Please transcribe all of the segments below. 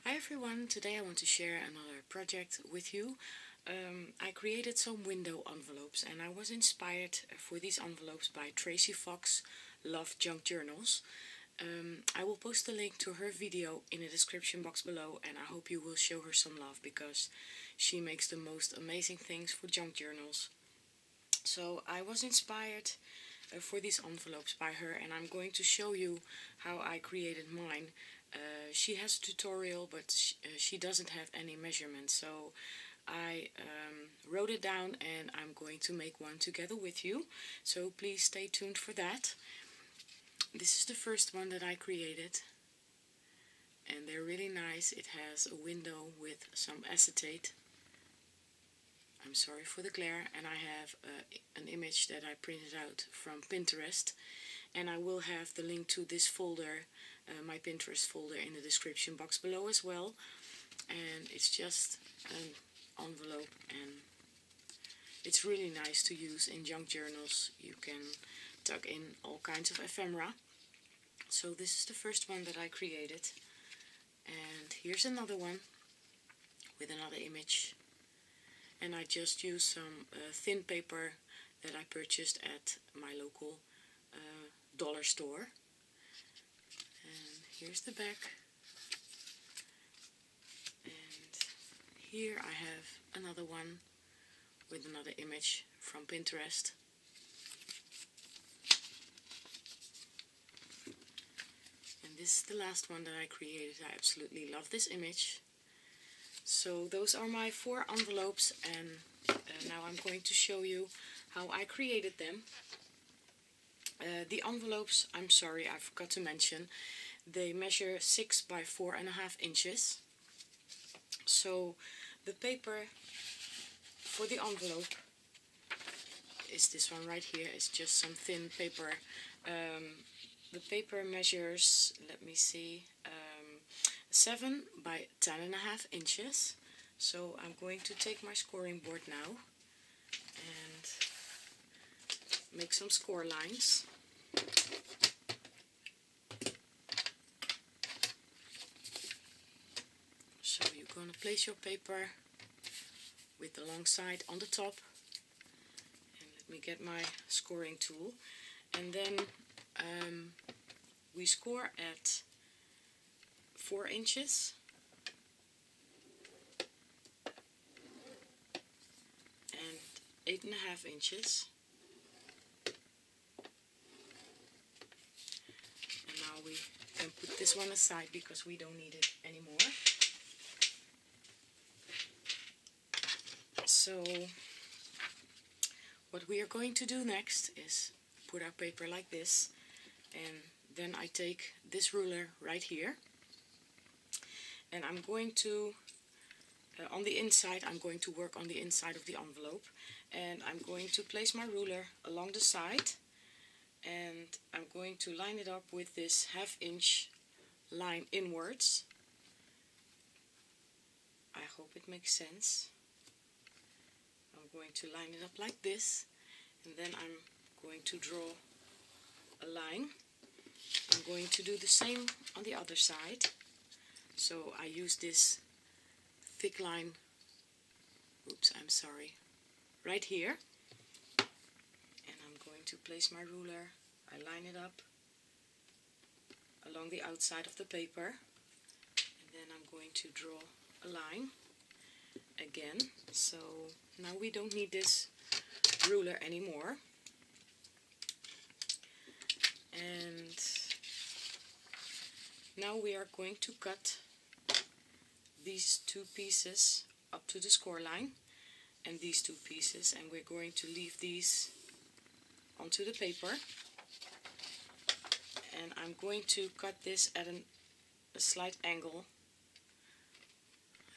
Hi everyone, today I want to share another project with you. I created some window envelopes and I was inspired for these envelopes by Tracie Fox, Love Junk Journals. I will post a link to her video in the description box below, and I hope you will show her some love because she makes the most amazing things for junk journals. So I was inspired for these envelopes by her, and I'm going to show you how I created mine. She has a tutorial, but she doesn't have any measurements, so I wrote it down and I'm going to make one together with you, so please stay tuned for that. This is the first one that I created and they're really nice. It has a window with some acetate. I'm sorry for the glare, and I have an image that I printed out from Pinterest, and I will have the link to this folder, my Pinterest folder, in the description box below as well. And it's just an envelope and it's really nice to use in junk journals. You can tuck in all kinds of ephemera. So this is the first one that I created, and here's another one with another image. And I just used some thin paper that I purchased at my local dollar store. And here's the back. And here I have another one with another image from Pinterest. And this is the last one that I created. I absolutely love this image. So those are my 4 envelopes, and now I'm going to show you how I created them. The envelopes, I'm sorry, I forgot to mention, they measure 6 by 4.5 inches. So the paper for the envelope is this one right here. It's just some thin paper. The paper measures, let me see, 7 by 10.5 inches. So I'm going to take my scoring board now and make some score lines. So you're going to place your paper with the long side on the top, and let me get my scoring tool, and then we score at 4 inches and 8.5 inches. And now we can put this one aside because we don't need it anymore. So what we are going to do next is put our paper like this, and then I take this ruler right here, and I'm going to, on the inside, I'm going to work on the inside of the envelope, and I'm going to place my ruler along the side, and I'm going to line it up with this 1/2 inch line inwards. I hope it makes sense. I'm going to line it up like this, and then I'm going to draw a line. I'm going to do the same on the other side. So I use this thick line, oops, I'm sorry, right here. And I'm going to place my ruler, I line it up along the outside of the paper, and then I'm going to draw a line again. So now we don't need this ruler anymore. And now we are going to cut these 2 pieces up to the score line and these 2 pieces, and we're going to leave these onto the paper. And I'm going to cut this at a slight angle.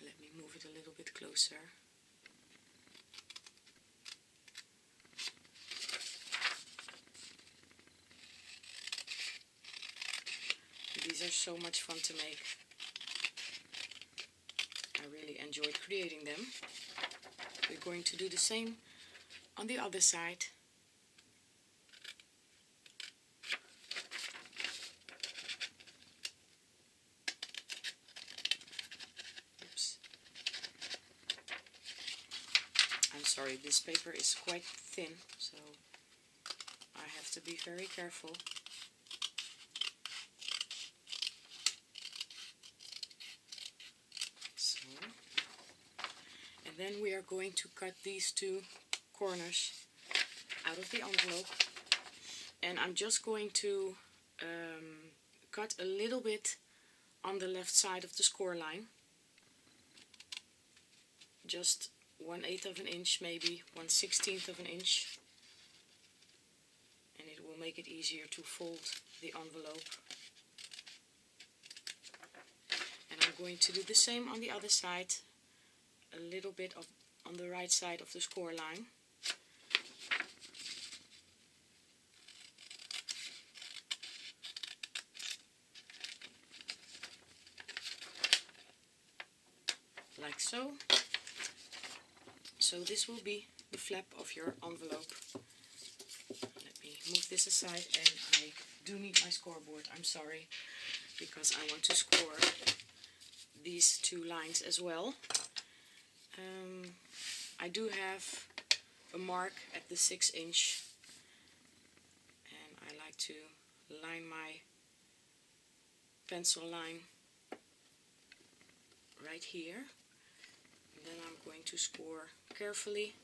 Let me move it a little bit closer. These are so much fun to make. I really enjoyed creating them. We're going to do the same on the other side. sorry, this paper is quite thin, so I have to be very careful. So, and then we are going to cut these two corners out of the envelope, and I'm just going to cut a little bit on the left side of the score line, just 1/8 of an inch, maybe 1/16 of an inch, and it will make it easier to fold the envelope. And I'm going to do the same on the other side, a little bit on the right side of the score line. Like so. So this will be the flap of your envelope. Let me move this aside, and I do need my scoreboard, I'm sorry, because I want to score these two lines as well. I do have a mark at the 6-inch, and I like to line my pencil line right here. And then I'm going to score carefully,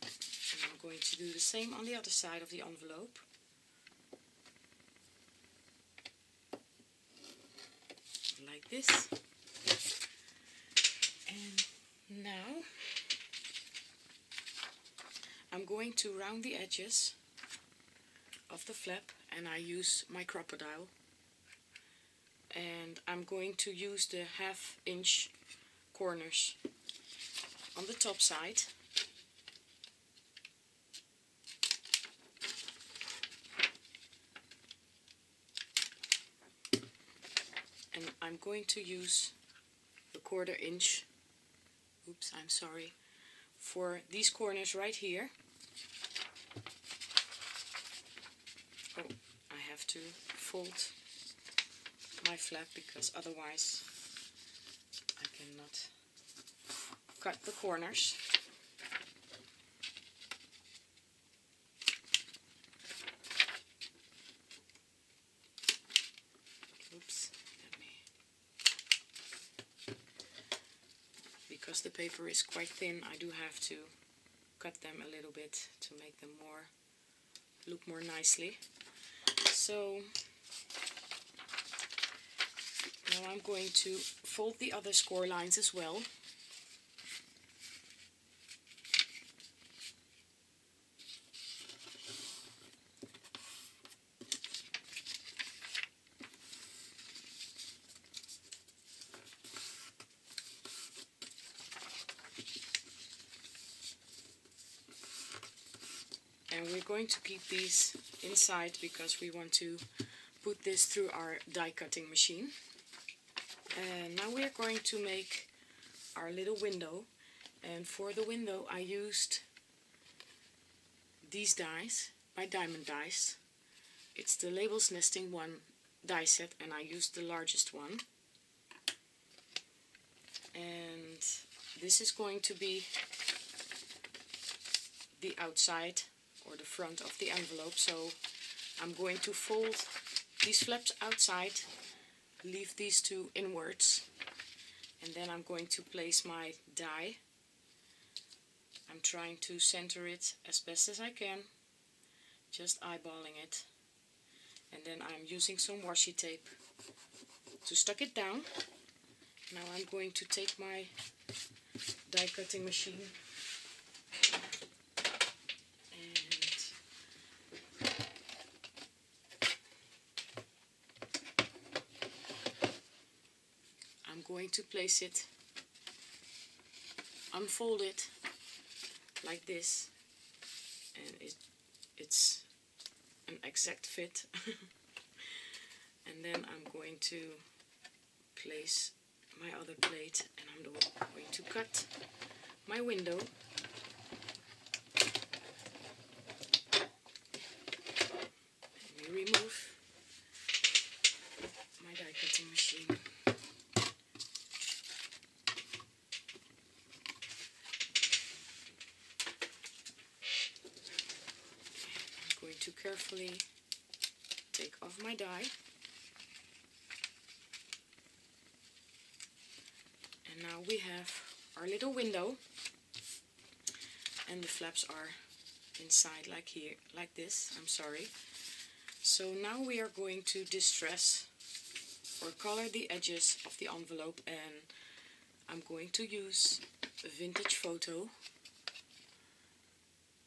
and I'm going to do the same on the other side of the envelope. Like this. And now I'm going to round the edges of the flap, and I use my crocodile, and I'm going to use the 1/2 inch corners on the top side, and I'm going to use the 1/4 inch, oops, I'm sorry, for these corners right here. Oh, I have to fold my flap because otherwise I cannot cut the corners. Oops, because the paper is quite thin, I do have to cut them a little bit to make them look more nicely. So now I'm going to fold the other score lines as well. And we're going to keep these inside because we want to put this through our die cutting machine. And now we're going to make our little window, and for the window I used these dies, my diamond dies. It's the Labels Nesting 1 die set, and I used the largest one. And this is going to be the outside or the front of the envelope, so I'm going to fold these flaps outside, leave these two inwards, and then I'm going to place my die. I'm trying to center it as best as I can, just eyeballing it, and then I'm using some washi tape to stuck it down. Now I'm going to take my die cutting machine going to place it, unfold it like this, and it's an exact fit. And then I'm going to place my other plate, and I'm going to cut my window. Let me remove my die cutting machine. going to carefully take off my die. And now we have our little window, and the flaps are inside like here, like this. I'm sorry. So now we are going to distress or color the edges of the envelope, and I'm going to use a vintage photo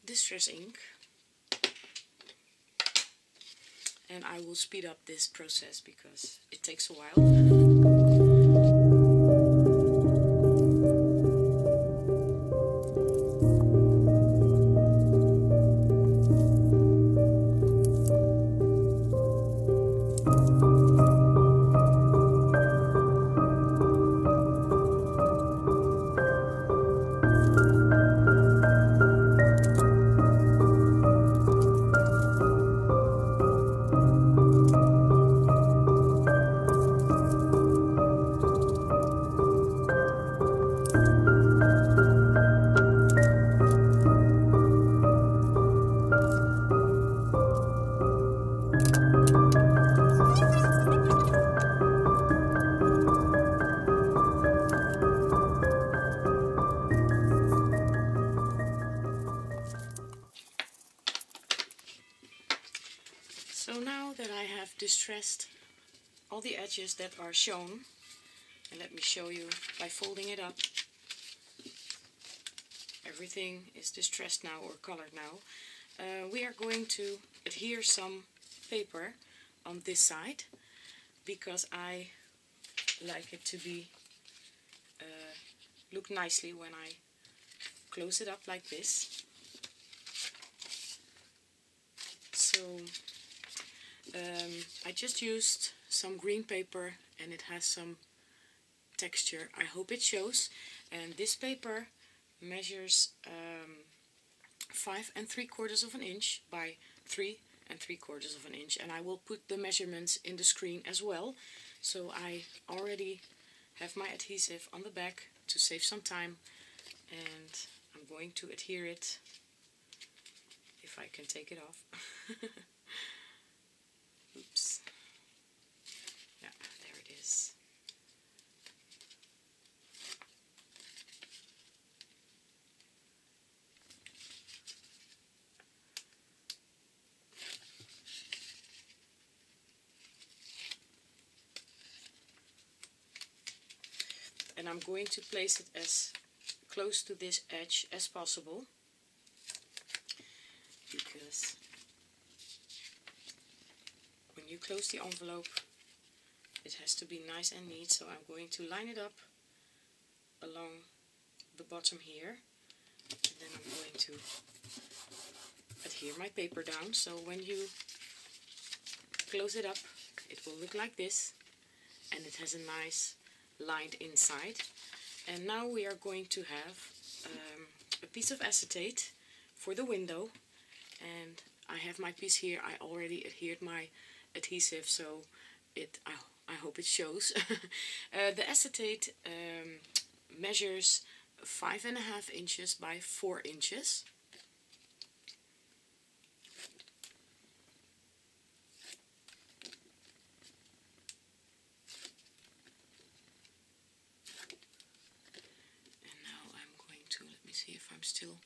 distress ink, and I will speed up this process because it takes a while. So now that I have distressed all the edges that are shown, and let me show you by folding it up. Everything is distressed now or colored now. We are going to adhere some paper on this side because I like it to be look nicely when I close it up like this. So I just used some green paper and it has some texture. I hope it shows. And this paper measures 5 3/4 of an inch by 3 3/4 of an inch, and I will put the measurements in the screen as well. So I already have my adhesive on the back to save some time, and I'm going to adhere it if I can take it off. Oops. Yeah, there it is. And I'm going to place it as close to this edge as possible, because when you close the envelope it has to be nice and neat. So I'm going to line it up along the bottom here, and then I'm going to adhere my paper down, so when you close it up it will look like this, and it has a nice lined inside. And now we are going to have a piece of acetate for the window, and I have my piece here. I already adhered my adhesive, so I hope it shows. The acetate measures 5.5 inches by 4 inches. See if I'm still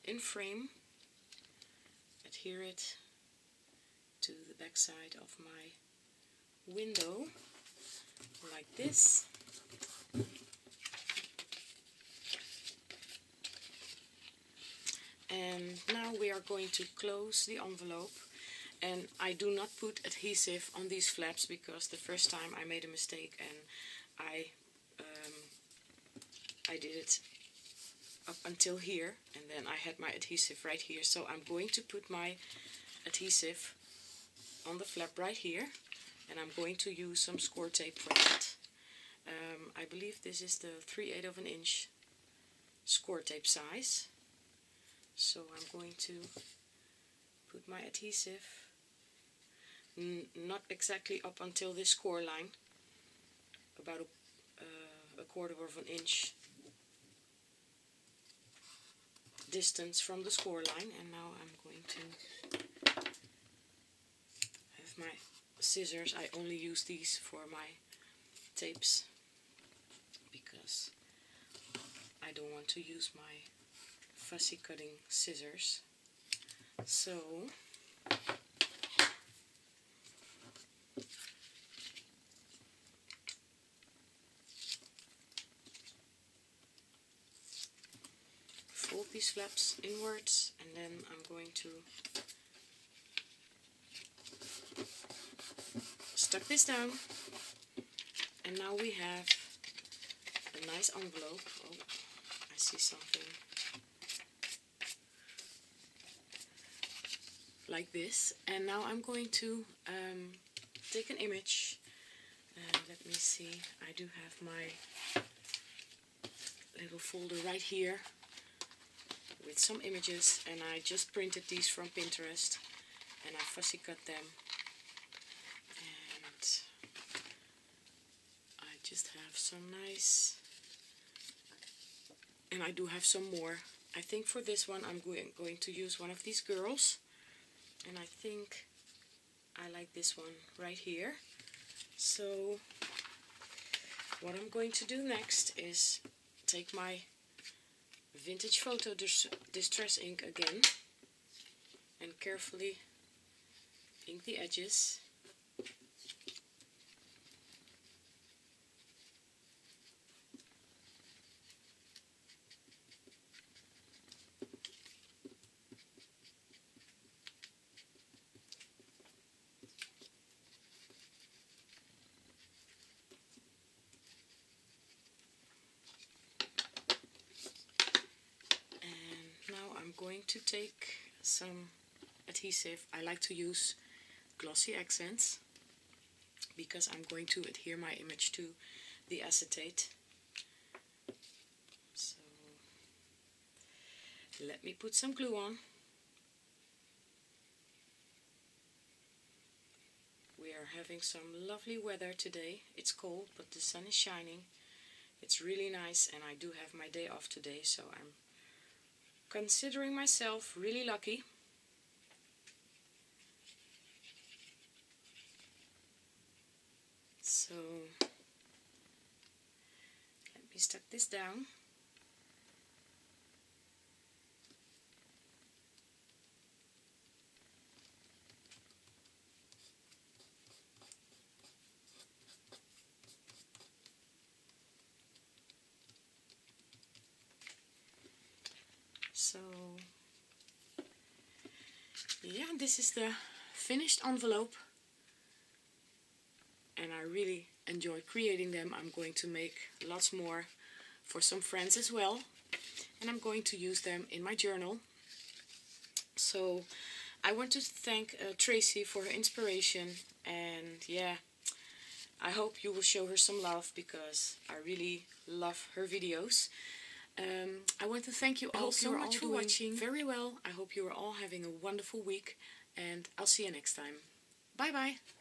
in frame. Adhere it to the back side of my window like this. And now we are going to close the envelope, and I do not put adhesive on these flaps because the first time I made a mistake and I did it up until here, and then I had my adhesive right here. So I'm going to put my adhesive on the flap right here, and I'm going to use some score tape for that. I believe this is the 3/8 of an inch score tape size. So I'm going to put my adhesive not exactly up until this score line, about a 1/4 of an inch distance from the score line, and now I'm going to my scissors. I only use these for my tapes because I don't want to use my fussy cutting scissors. So fold these flaps inwards, and then I'm going to stuck this down, and now we have a nice envelope. Oh, I see something like this, and now I'm going to take an image. Let me see, I do have my little folder right here with some images, and I just printed these from Pinterest and I fussy cut them, and I just have some nice, and I do have some more. I think for this one I'm going to use one of these girls, and I think I like this one right here. So what I'm going to do next is take my vintage photo distress ink again and carefully ink the edges. I'm going to take some adhesive. I like to use glossy accents because I'm going to adhere my image to the acetate. So let me put some glue on. We are having some lovely weather today. It's cold, but the sun is shining. It's really nice, and I do have my day off today, so I'm considering myself really lucky. So let me stuck this down. So yeah, this is the finished envelope, and I really enjoyed creating them. I'm going to make lots more for some friends as well, and I'm going to use them in my journal. So I want to thank Tracie for her inspiration, and yeah, I hope you will show her some love because I really love her videos. I want to thank you all so much for watching. Very well. I hope you are all having a wonderful week, and I'll see you next time. Bye bye.